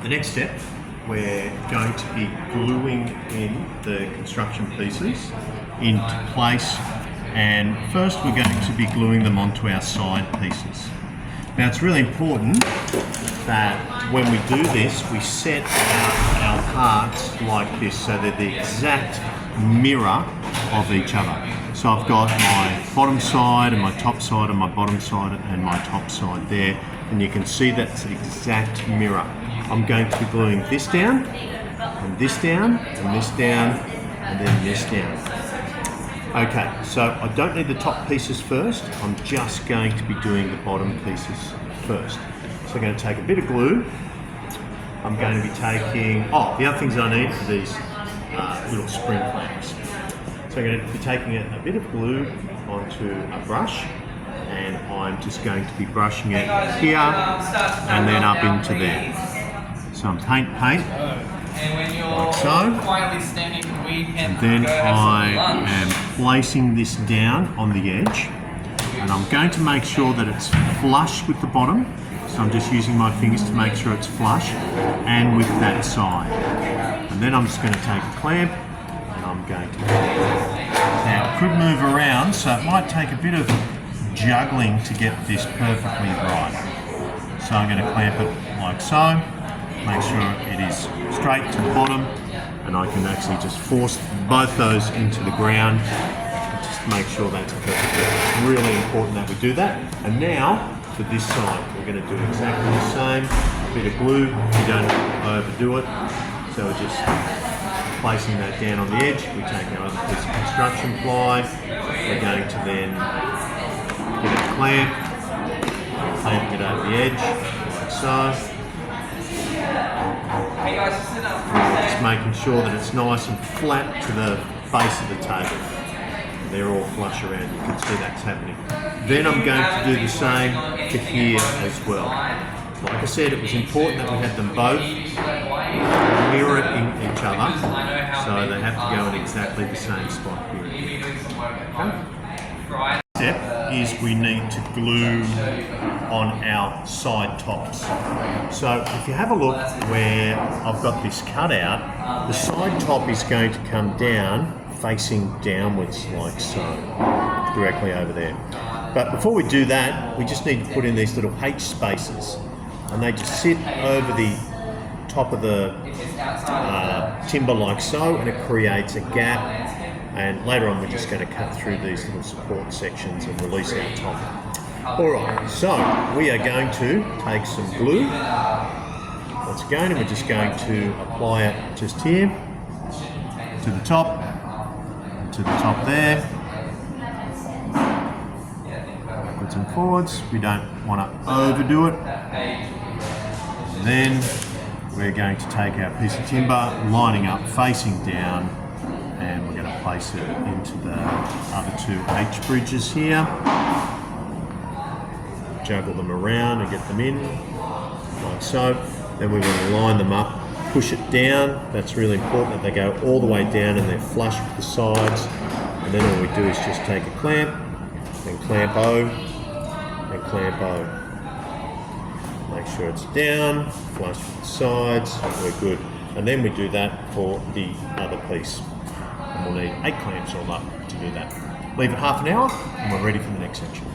The next step, we're going to be gluing in the construction pieces into place, and first we're going to be gluing them onto our side pieces. Now it's really important that when we do this, we set our parts like this so they're the exact mirror of each other. So I've got my bottom side and my top side and my bottom side and my top side there, and you can see that's the exact mirror. I'm going to be gluing this down, and this down, and this down, and then this down. Okay, so I don't need the top pieces first, I'm just going to be doing the bottom pieces first. So I'm going to take a bit of glue. I'm going to be taking, the other things I need are these little spring clamps. So I'm going to be taking a bit of glue onto a brush, and I'm just going to be brushing it here and then up into there. So I'm paint, like so, and then I am placing this down on the edge, and I'm going to make sure that it's flush with the bottom. So I'm just using my fingers to make sure it's flush and with that side. And then I'm just going to take a clamp and I'm going to, now it could move around, so it might take a bit of juggling to get this perfectly right. So I'm going to clamp it like so, make sure it is straight to the bottom, and I can actually just force both those into the ground, just make sure that's perfect. It's really important that we do that. And now for this side, we're going to do exactly the same. A bit of glue, you don't overdo it. So we're just placing that down on the edge. We take our other piece of construction ply. We're going to then get a clamp, clamping it over the edge, like so. Just making sure that it's nice and flat to the base of the table. They're all flush around, you can see that's happening. Then I'm going to do the same for here as well. Like I said, it was important that we had them both mirroring each other, so they have to go in exactly the same spot here. Okay. Step is we need to glue on our side tops. So if you have a look where I've got this cut out, the side top is going to come down facing downwards like so, directly over there. But before we do that, we just need to put in these little H spaces, and they just sit over the top of the timber like so, and it creates a gap, and later on we're just going to cut through these little support sections and release our top. Alright, so we are going to take some glue once again, and we're just going to apply it just here to the top, there, backwards and forwards. We don't want to overdo it. Then we're going to take our piece of timber, lining up, facing down, and we're going to place it into the other two H bridges here. Juggle them around and get them in, like so. Then we're going to line them up, push it down. That's really important that they go all the way down and they're flush with the sides. And then all we do is just take a clamp, and clamp O, and clamp O. Make sure it's down, flush with the sides, we're good. And then we do that for the other piece. And we'll need 8 clamps all up to do that. Leave it half an hour and we're ready for the next section.